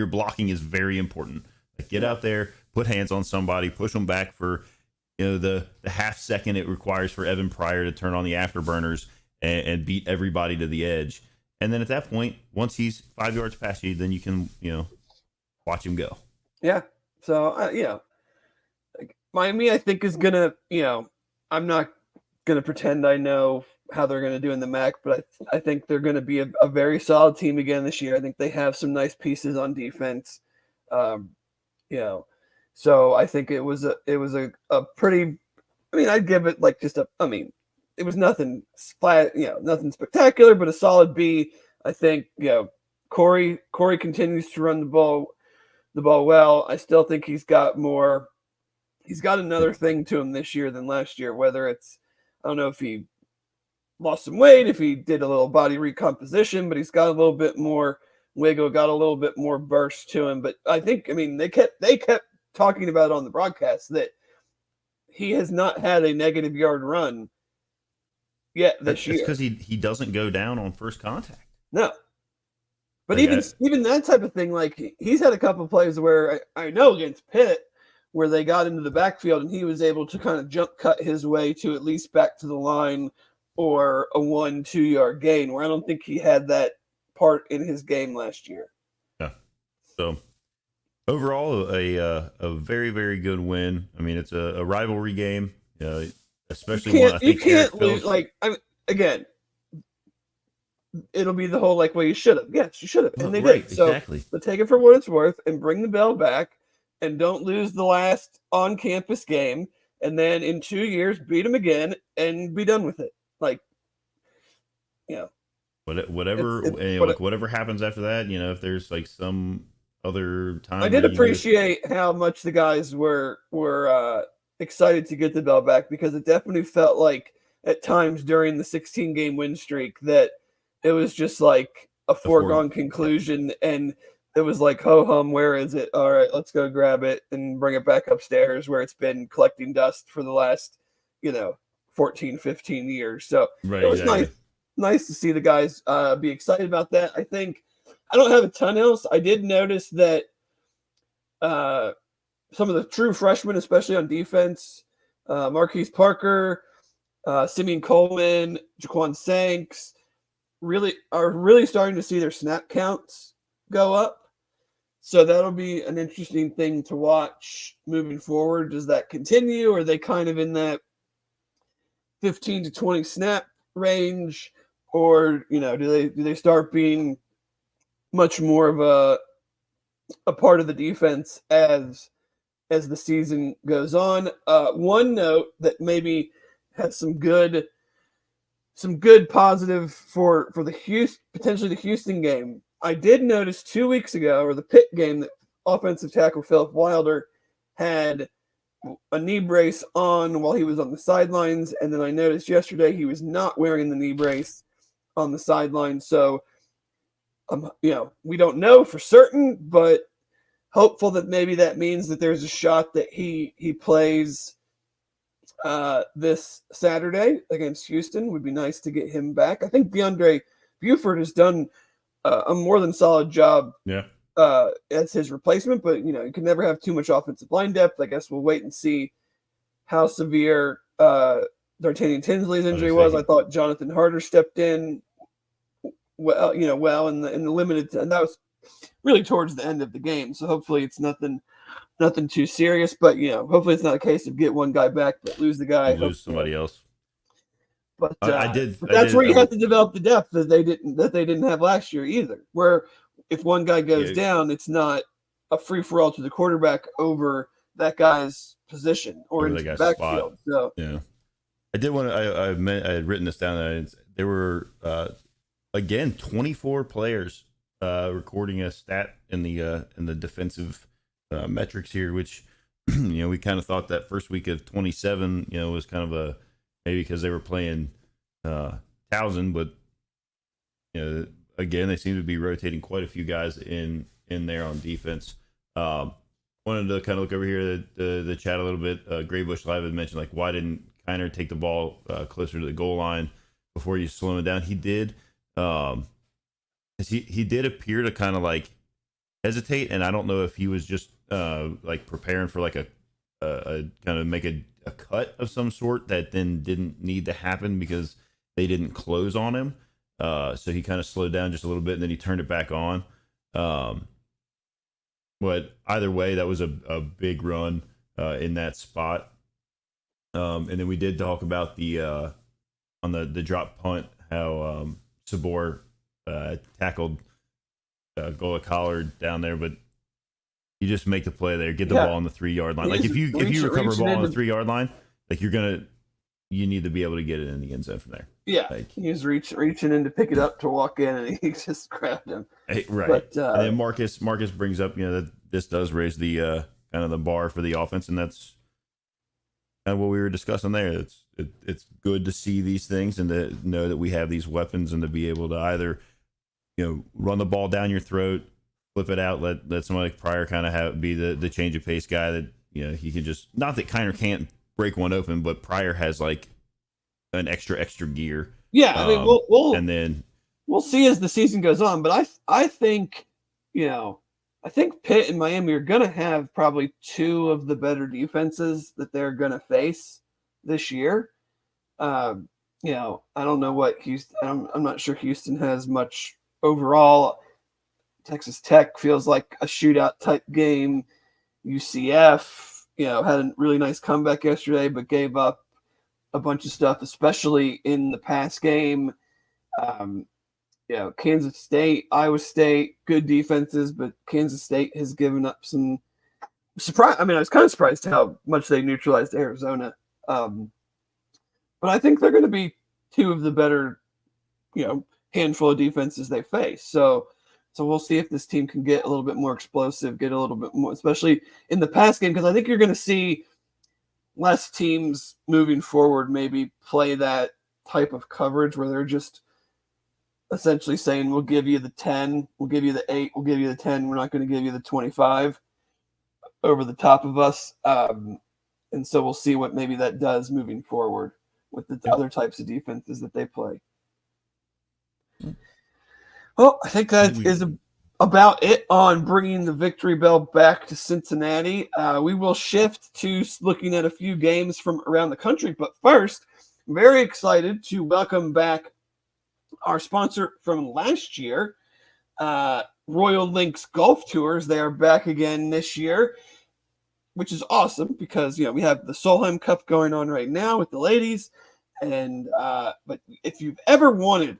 blocking is very important. Like get out there, put hands on somebody, push them back for the half second it requires for Evan Pryor to turn on the afterburners and beat everybody to the edge. And then at that point, once he's 5 yards past you, then you can watch him go. Yeah. So Miami, I think, is gonna, I'm not gonna pretend I know how they're gonna do in the MAC, but I think they're gonna be a very solid team again this year. I think they have some nice pieces on defense. So I think it was a pretty. I mean, I'd give it like just a. I mean, it was nothing nothing spectacular, but a solid B. I think Corey continues to run the ball well. I still think he's got more. He's got another thing to him this year than last year, whether it's, I don't know if he lost some weight, if he did a little body recomposition, but he's got a little bit more wiggle, got a little bit more burst to him. But I think, they kept talking about it on the broadcast that he has not had a negative yard run yet this It's year. because he doesn't go down on first contact. No. But Like even that type of thing, like he's had a couple of plays where I know against Pitt, where they got into the backfield and he was able to kind of jump cut his way to at least back to the line or a 1-2 yard gain, where I don't think he had that part in his game last year. yeah. So overall, a very very good win. I mean, it's a rivalry game, especially one. I You think Eric can't lose. Phillips. Like again, it'll be the whole like, well, you should have. Yes, you should have, and they Right, did. So, exactly. but take it for what it's worth and bring the bell back, and don't lose the last on-campus game, and then in 2 years beat them again and be done with it. Like, you know, Whatever, but whatever happens after that, if there's like some other time I where did you can just appreciate how much the guys were excited to get the bell back, because it definitely felt like at times during the 16-game win streak that it was just like a foregone conclusion, and it was like, ho hum, where is it? All right, let's go grab it and bring it back upstairs where it's been collecting dust for the last 14, 15 years. So right, it was exactly. nice to see the guys be excited about that. I think I don't have a ton else. I did notice that some of the true freshmen, especially on defense, Marquise Parker, Simeon Coleman, Jaquan Sanks, are really starting to see their snap counts go up. So that'll be an interesting thing to watch moving forward. Does that continue? Or are they kind of in that 15 to 20 snap range? Or, do they start being much more of a part of the defense as the season goes on? One note that maybe has some good positive for the potentially the Houston game. I did notice 2 weeks ago, or the Pitt game, that offensive tackle Philip Wilder had a knee brace on while he was on the sidelines, and then I noticed yesterday he was not wearing the knee brace on the sideline. So, we don't know for certain, but hopeful that maybe that means that there's a shot that he plays this Saturday against Houston. Would be nice to get him back. I think DeAndre Buford has done a more than solid job as his replacement, but you can never have too much offensive line depth. I guess we'll wait and see how severe D'Artagnan Tinsley's injury was. I thought Jonathan Harder stepped in well in the limited, and that was really towards the end of the game. So hopefully it's nothing too serious, but hopefully it's not a case of get one guy back but lose the guy, lose somebody else. But that's where you have to develop the depth that they didn't have last year either. Where if one guy goes down, it's not a free for all to the quarterback over that guy's position or into the backfield. So yeah, I did want to. I had written this down. There were again 24 players recording a stat in the defensive metrics here, which we kind of thought that first week of 27 was kind of a maybe because they were playing Towson, but again they seem to be rotating quite a few guys in there on defense. Wanted to kind of look over here at the chat a little bit. Graybush Live had mentioned, like, why didn't Kiner take the ball closer to the goal line before you slow him down? He did. He did appear to kind of like hesitate, and I don't know if he was just like preparing for like a kind of make a cut of some sort that then didn't need to happen because they didn't close on him. So he kind of slowed down just a little bit, and then he turned it back on. But either way, that was a big run in that spot. And then we did talk about the on the drop punt, how Sabor tackled Gola Collard down there, but you just make the play there, get the ball on the 3-yard line. Like if you recover a ball on the 3-yard line, like you need to be able to get it in the end zone from there. Yeah, like, he was reaching in to pick it up to walk in, and he just grabbed him. Right. But, and then Marcus brings up, that this does raise the kind of the bar for the offense, and that's kind of what we were discussing there. It's good to see these things and to know that we have these weapons, and to be able to either run the ball down your throat, flip it out, let somebody like Pryor kind of be the change of pace guy that he can just, not that Kiner can't break one open, but Pryor has like an extra gear. Yeah, I mean, And then we'll see as the season goes on, but I think, I think Pitt and Miami are going to have probably two of the better defenses that they're going to face this year. I don't know what Houston. I'm not sure Houston has much overall. Texas Tech feels like a shootout type game. UCF, had a really nice comeback yesterday, but gave up a bunch of stuff, especially in the pass game. Kansas State, Iowa State, good defenses, but Kansas State has given up some surprise. I mean, I was kind of surprised how much they neutralized Arizona. But I think they're going to be two of the better, handful of defenses they face. So we'll see if this team can get a little bit more explosive, get a little bit more, especially in the pass game, because I think you're going to see less teams moving forward maybe play that type of coverage where they're just essentially saying, we'll give you the 10, we'll give you the 8, we'll give you the 10, we're not going to give you the 25 over the top of us. And so we'll see what maybe that does moving forward with the other types of defenses that they play. Well, I think that is about it on bringing the Victory Bell back to Cincinnati. We will shift to looking at a few games from around the country. But first, very excited to welcome back our sponsor from last year, Royal Links Golf Tours. They are back again this year, which is awesome because, we have the Solheim Cup going on right now with the ladies. And but if you've ever wanted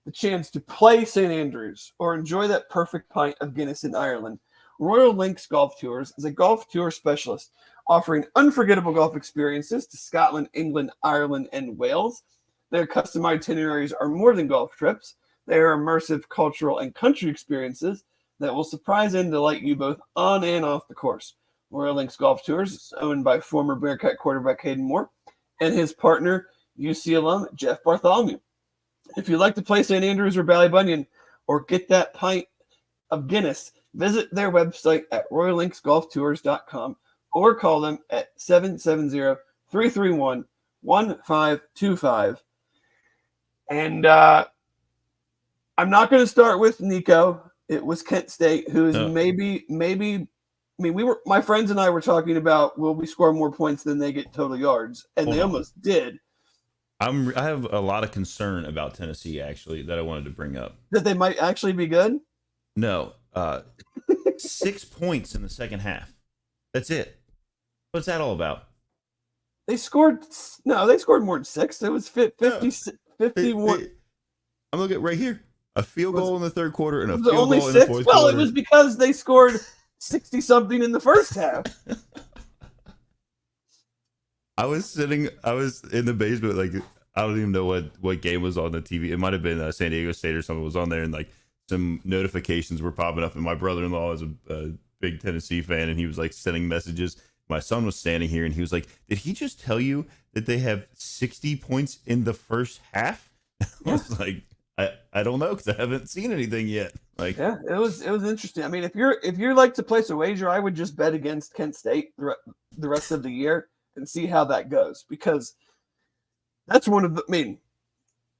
the chance to play St. Andrews or enjoy that perfect pint of Guinness in Ireland, Royal Links Golf Tours is a golf tour specialist offering unforgettable golf experiences to Scotland, England, Ireland, and Wales. Their custom itineraries are more than golf trips. They are immersive cultural and country experiences that will surprise and delight you both on and off the course. Royal Links Golf Tours is owned by former Bearcat quarterback Hayden Moore and his partner, UC alum Jeff Bartholomew. If you'd like to play St. Andrews or Ballybunion or get that pint of Guinness, visit their website at royallinksgolftours.com or call them at 770-331-1525. And I'm not going to start with Nico. It was Kent State, who is maybe. I mean, my friends and I were talking about, will we score more points than they get total yards? And they almost did. I have a lot of concern about Tennessee, actually, that I wanted to bring up. That they might actually be good? No. 6 points in the second half. That's it. What's that all about? They scored more than 6. It was 51. I'm looking at right here. A field goal in the third quarter and a field goal in the fourth quarter. Well, it was because they scored 60-something in the first half. I was in the basement, like, I don't even know what game was on the TV. It might have been San Diego State or something was on there, and like some notifications were popping up. And my brother-in-law is a big Tennessee fan, and he was like sending messages. My son was standing here, and he was like, "Did he just tell you that they have 60 points in the first half?" I was like, I don't know, because I haven't seen anything yet. Like, yeah, it was interesting. I mean, if you're like to place a wager, I would just bet against Kent State the rest of the year and see how that goes, because that's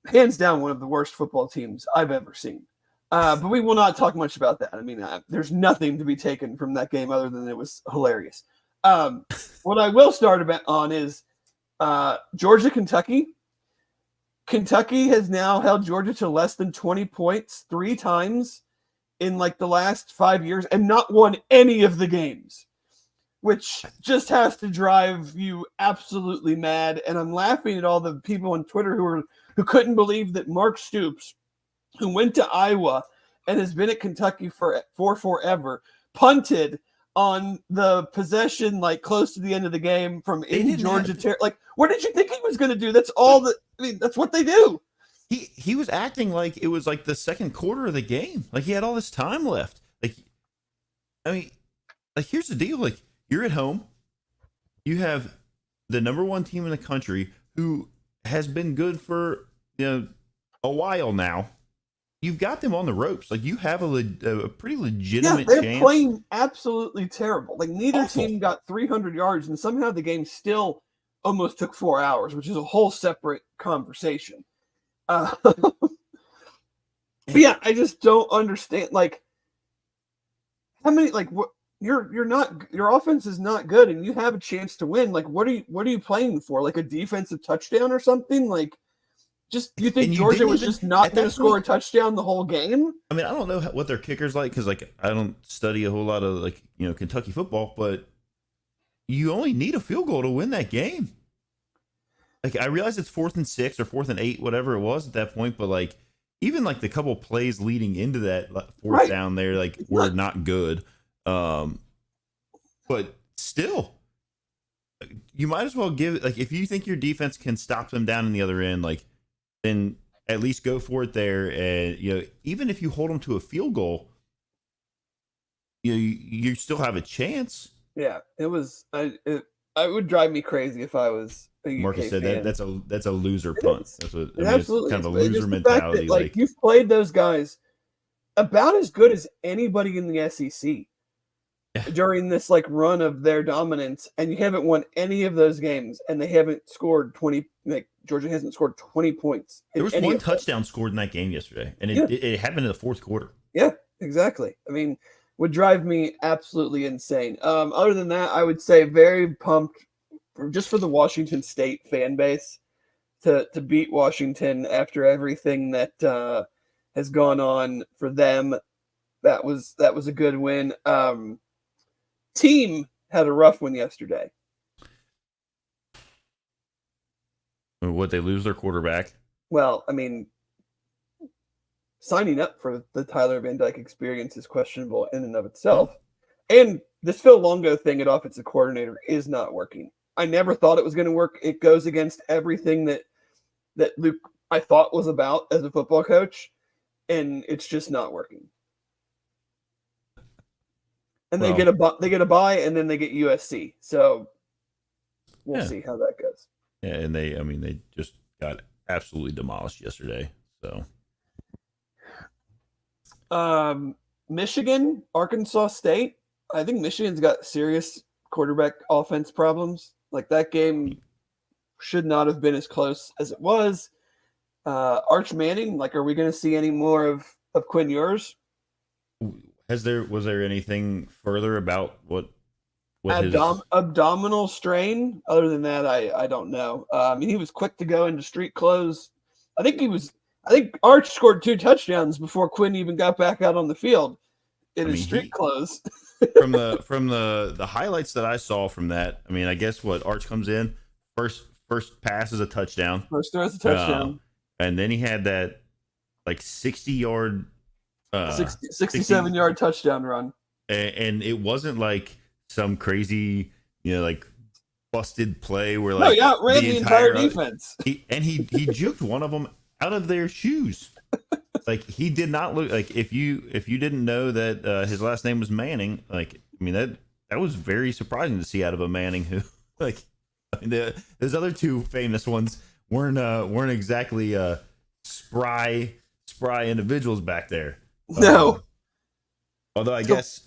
hands down one of the worst football teams I've ever seen. But we will not talk much about that. I mean, there's nothing to be taken from that game other than it was hilarious. What I will start on is Georgia, Kentucky. Kentucky has now held Georgia to less than 20 points 3 times in like the last 5 years and not won any of the games, which just has to drive you absolutely mad. And I'm laughing at all the people on Twitter who couldn't believe that Mark Stoops, who went to Iowa and has been at Kentucky for forever, punted on the possession like close to the end of the game from in Georgia. Like, what did you think he was going to do? That's all that. I mean, that's what they do. He was acting like it was like the second quarter of the game. Like he had all this time left. Like, I mean, like here's the deal. Like, you're at home. You have the number 1 team in the country who has been good for a while now. You've got them on the ropes. Like, you have a pretty legitimate chance. They're playing absolutely terrible. Like, neither team got 300 yards, and somehow the game still almost took 4 hours, which is a whole separate conversation. But yeah, I just don't understand. Like, how many? Like, what? You're not. Your offense is not good, and you have a chance to win. Like, what are you playing for? Like a defensive touchdown or something? Like, just you think And you Georgia didn't was even just not at going to that score a point. touchdown the whole game? I mean, I don't know what their kicker's like because like I don't study a whole lot of like Kentucky football, but you only need a field goal to win that game. Like I realize it's 4th and 6 or 4th and 8, whatever it was at that point, but like even like the couple plays leading into that fourth Right. down there, like It's were not. not good. But still, you might as well give like if you think your defense can stop them down in the other end, like then at least go for it there. And even if you hold them to a field goal, you still have a chance. Yeah, it was. It would drive me crazy if I was a Marcus UK said fan. that's a loser It punt. is. That's what I It mean. It's absolutely kind is. of a But loser just the fact that mentality. like Like you've played those guys about as good as anybody in the SEC during this like run of their dominance, and you haven't won any of those games, and they haven't scored 20. Like Georgia hasn't scored 20 points there in was any one of them. touchdown scored in that game yesterday, and Yeah, it happened in the fourth quarter. yeah, exactly. I mean, would drive me absolutely insane. Other than that, I would say very pumped just for the Washington State fan base to beat Washington after everything that has gone on for them. That was a good win. Team had a rough one yesterday. What they lose their quarterback. Well, I mean, signing up for the Tyler Van Dyke experience is questionable in and of itself. And this Phil Longo thing at offensive coordinator is not working. I never thought it was going to work. It goes against everything that Luke I thought was about as a football coach, and it's just not working. And Well, they get a bye, and then they get USC. So we'll yeah, see how that goes. yeah, and they just got absolutely demolished yesterday. So Michigan, Arkansas State. I think Michigan's got serious quarterback offense problems. Like that game should not have been as close as it was. Arch Manning, like, are we going to see any more of Quinn Ewers? was there anything further about what his Abdominal strain. Other than that, I don't know. I mean, he was quick to go into street clothes. I think Arch scored 2 touchdowns before Quinn even got back out on the field in I his mean street he clothes. from the highlights that I saw from that. I mean, I guess what Arch comes in first pass is a touchdown. First throw is a Uh, touchdown. and then he had that like 60-yard 67-yard touchdown run. and it wasn't like some crazy like busted play where No, like he outran the entire defense. he juked one of them out of their shoes. Like he did not look like if you didn't know that his last name was Manning. Like I mean that was very surprising to see out of a Manning who like I mean, those other two famous ones weren't exactly spry individuals back there. No. Although I guess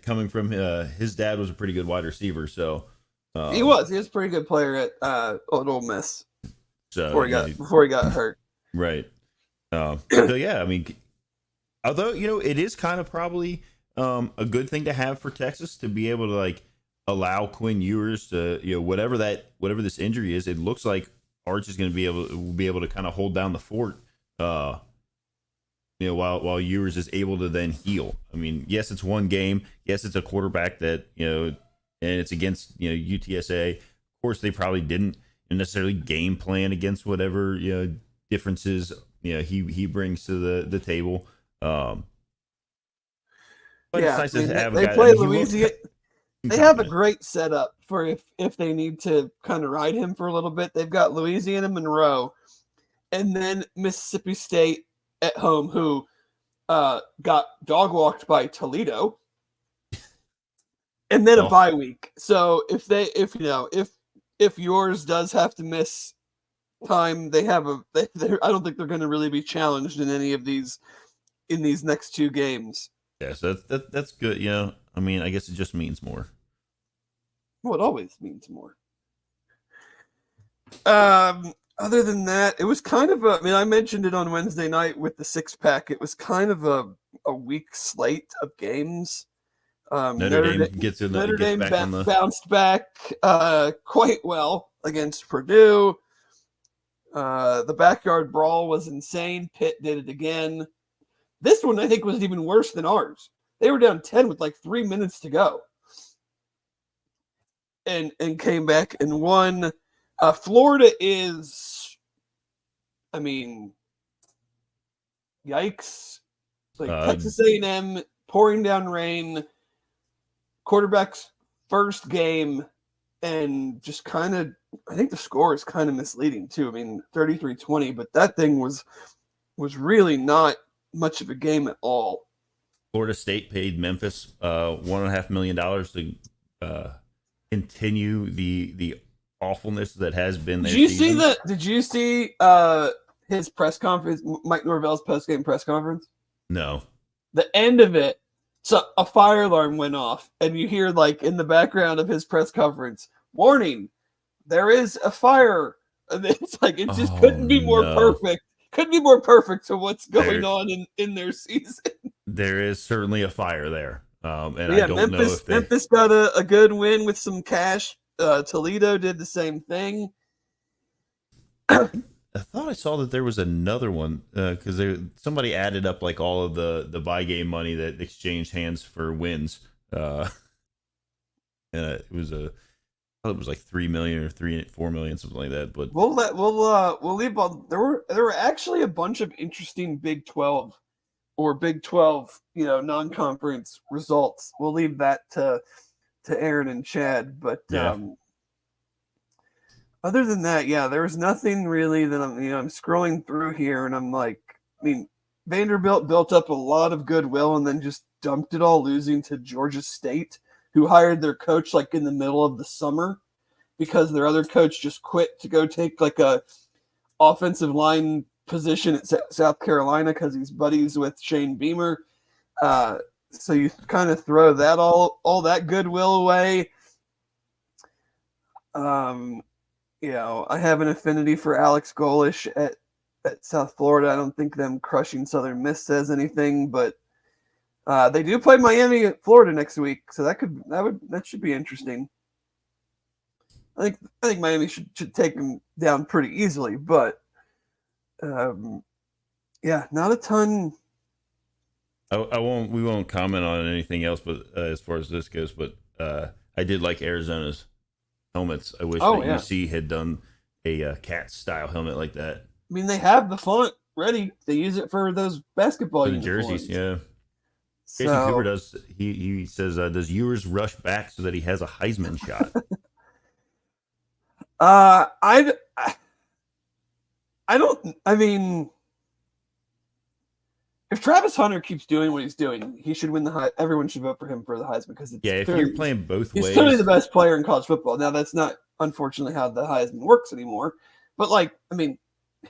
coming from his dad was a pretty good wide receiver, so He was a pretty good player at Ole Miss so before he got hurt. right. So yeah, I mean, although it is kind of probably a good thing to have for Texas to be able to like allow Quinn Ewers to whatever this injury is. It looks like Arch is going to be able to kind of hold down the fort. While Ewers is able to then heal. I mean, yes, it's one game. Yes, it's a quarterback that and it's against UTSA. Of course, they probably didn't necessarily game plan against whatever differences he brings to the table. But yeah, it's nice to have a they guy. play I mean, Louisiana. They have a great setup for if they need to kind of ride him for a little bit. They've got Louisiana Monroe, and then Mississippi State at home, who got dog walked by Toledo, and then a bye week. So if yours does have to miss time, they have I don't think they're going to really be challenged in any of these next 2 games. Yeah, so that's good. I mean, I guess it just means more. Well, it always means more. Other than that, it was kind of a. I mean, I mentioned it on Wednesday night with the six pack. It was kind of a weak slate of games. Notre Dame Notre gets Dame back on the. bounced back quite well against Purdue. The backyard brawl was insane. Pitt did it again. This one I think was even worse than ours. They were down 10 with like 3 minutes to go, and came back and won. Florida is, I mean, yikes! Like Uh, Texas A&M pouring down rain. Quarterback's first game, and just kind of, I think the score is kind of misleading too. I mean, 33-20, but that thing was really not much of a game at all. Florida State paid Memphis $1.5 million to continue the awfulness that has been their season. Did you see his press conference, Mike Norvell's post game press conference? No. The end of it, so a fire alarm went off, and you hear like in the background of his press conference, "Warning, there is a fire." And it's like it just couldn't be more perfect. Couldn't be more perfect to what's going on in their season. There is certainly a fire there. And yeah, I don't know if Memphis got a good win with some cash. Toledo did the same thing. I thought I saw that there was another one because somebody added up like all of the buy game money that exchanged hands for wins. And it was like 3 million or 4 million, something like that. But we'll leave on. There were actually a bunch of interesting Big 12 or Big 12 non-conference results. We'll leave that to Aaron and Chad, but other than that, there was nothing really that I'm scrolling through here and I'm like, I mean, Vanderbilt built up a lot of goodwill and then just dumped it all, losing to Georgia State, who hired their coach like in the middle of the summer because their other coach just quit to go take like a offensive line position at South Carolina because he's buddies with Shane Beamer. So you kind of throw that all that goodwill away. I have an affinity for Alex Golish at South Florida. I don't think them crushing Southern Miss says anything, but they do play Miami at Florida next week, so that should be interesting. I think Miami should take them down pretty easily, but not a ton. We won't comment on anything else, but as far as this goes, but I did like Arizona's helmets. I wish UC had done a cat style helmet like that. I mean, they have the font ready. They use it for those basketball jerseys. Yeah. Jason Cooper does. He says, "Does Ewers rush back so that he has a Heisman shot?" I don't. I mean, if Travis Hunter keeps doing what he's doing, he should win the. Everyone should vote for him for the Heisman because if you're playing both ways, he's clearly the best player in college football. Now that's not unfortunately how the Heisman works anymore. But I mean,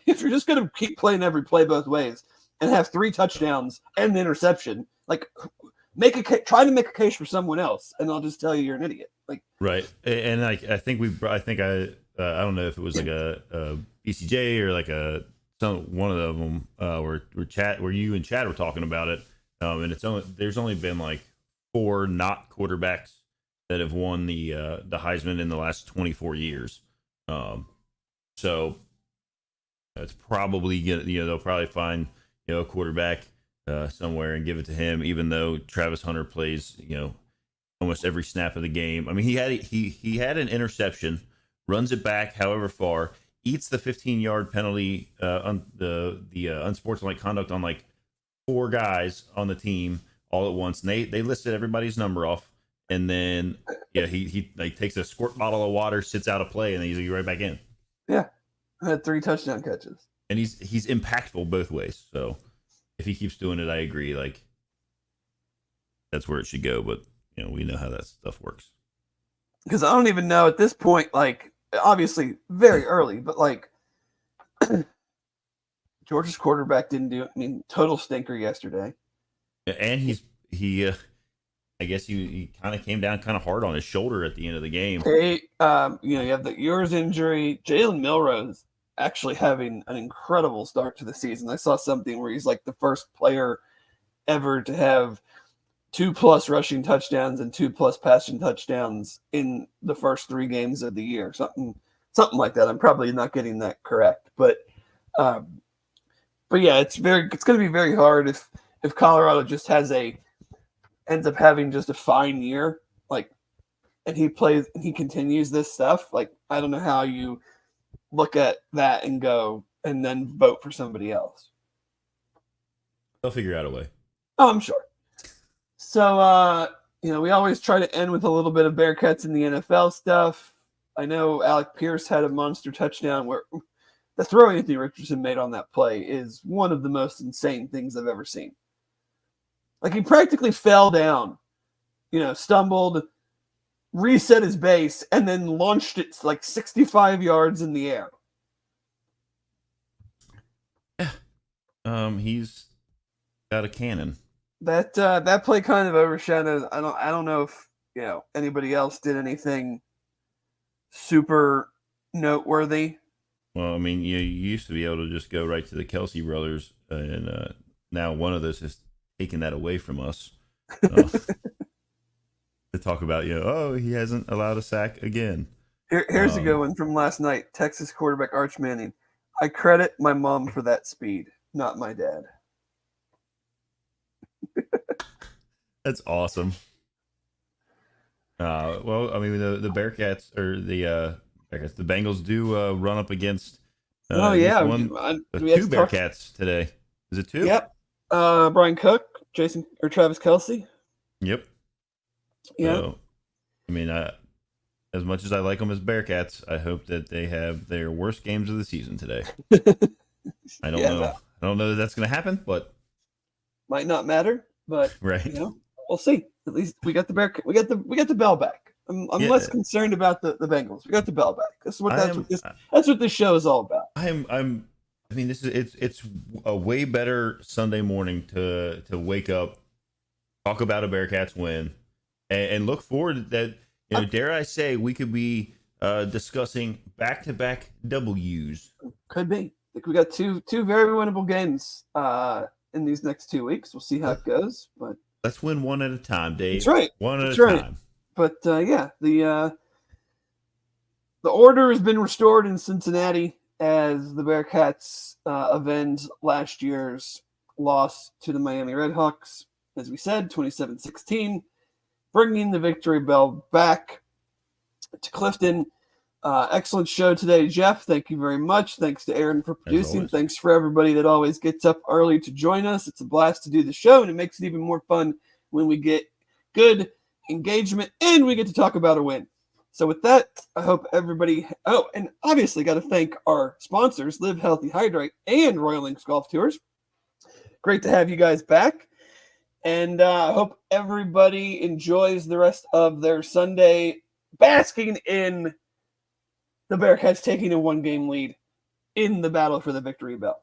if you're just gonna keep playing every play both ways and have 3 touchdowns and an interception, try to make a case for someone else, and I'll just tell you you're an idiot. Right, and I don't know if it was like a BCJ or like one of them where you and Chad were talking about it, and there's only been like 4 not quarterbacks that have won the Heisman in the last 24 years. So it's probably they'll probably find a quarterback somewhere and give it to him, even though Travis Hunter plays almost every snap of the game. I mean, he had an interception, runs it back however far, eats the 15-yard penalty on the unsportsmanlike conduct on like 4 guys on the team all at once. And they listed everybody's number off, and then he takes a squirt bottle of water, sits out a play, and then he's right back in. Yeah, I had 3 touchdown catches, and he's impactful both ways. So if he keeps doing it, I agree. Like that's where it should go, but we know how that stuff works. Because I don't even know at this point, obviously very early, but Georgia's quarterback didn't do it. I mean, total stinker yesterday. And he I guess he kind of came down kind of hard on his shoulder at the end of the game. Hey, you have the Ewers injury. Jalen Milrose actually having an incredible start to the season. I saw something where he's like the first player ever to have 2+ rushing touchdowns and 2+ passing touchdowns in the first 3 games of the year. Something like that. I'm probably not getting that correct, but yeah, it's going to be very hard if Colorado just ends up having just a fine year, like, and he continues this stuff. Like, I don't know how you look at that and go and then vote for somebody else. They'll figure out a way. Oh, I'm sure. So, we always try to end with a little bit of Bearcats in the NFL stuff. I know Alec Pierce had a monster touchdown where the throw Anthony Richardson made on that play is one of the most insane things I've ever seen. Like, he practically fell down, stumbled, reset his base, and then launched it like 65 yards in the air. Yeah. He's got a cannon. That play kind of overshadowed. I don't know if anybody else did anything super noteworthy. Well, I mean, you used to be able to just go right to the Kelsey brothers, and now one of those has taken that away from us. To talk about, he hasn't allowed a sack again. Here's a good one from last night. Texas quarterback Arch Manning. I credit my mom for that speed, not my dad. That's awesome. Well, I mean, the Bearcats or the Bengals do run up against. Two Bearcats today. Is it 2? Yep. Brian Cook, Travis Kelce. Yep. Yeah. So, I mean, as much as I like them as Bearcats, I hope that they have their worst games of the season today. I don't know. I don't know that that's going to happen, but might not matter. But right. We'll see. At least we got the Bearcat. We got the bell back. I'm less concerned about the Bengals. We got the bell back. That's what this show is all about. I mean, it's a way better Sunday morning to wake up, talk about a Bearcats win, and look forward that dare I say we could be discussing back-to-back W's. Could be. Like, we got two very winnable games in these next 2 weeks. We'll see how it goes, but let's win one at a time, Dave. That's right. One at a time. But the order has been restored in Cincinnati as the Bearcats avenge last year's loss to the Miami Redhawks. As we said, 27-16, bringing the victory bell back to Clifton. Excellent show today, Jeff. Thank you very much. Thanks to Aaron for producing. Thanks for everybody that always gets up early to join us. It's a blast to do the show, and it makes it even more fun when we get good engagement and we get to talk about a win. So with that, I hope everybody... Oh, and obviously got to thank our sponsors, Live Healthy, Hydrate, and Royal Links Golf Tours. Great to have you guys back. And I hope everybody enjoys the rest of their Sunday basking in the Bearcats taking a 1-game lead in the battle for the victory bell.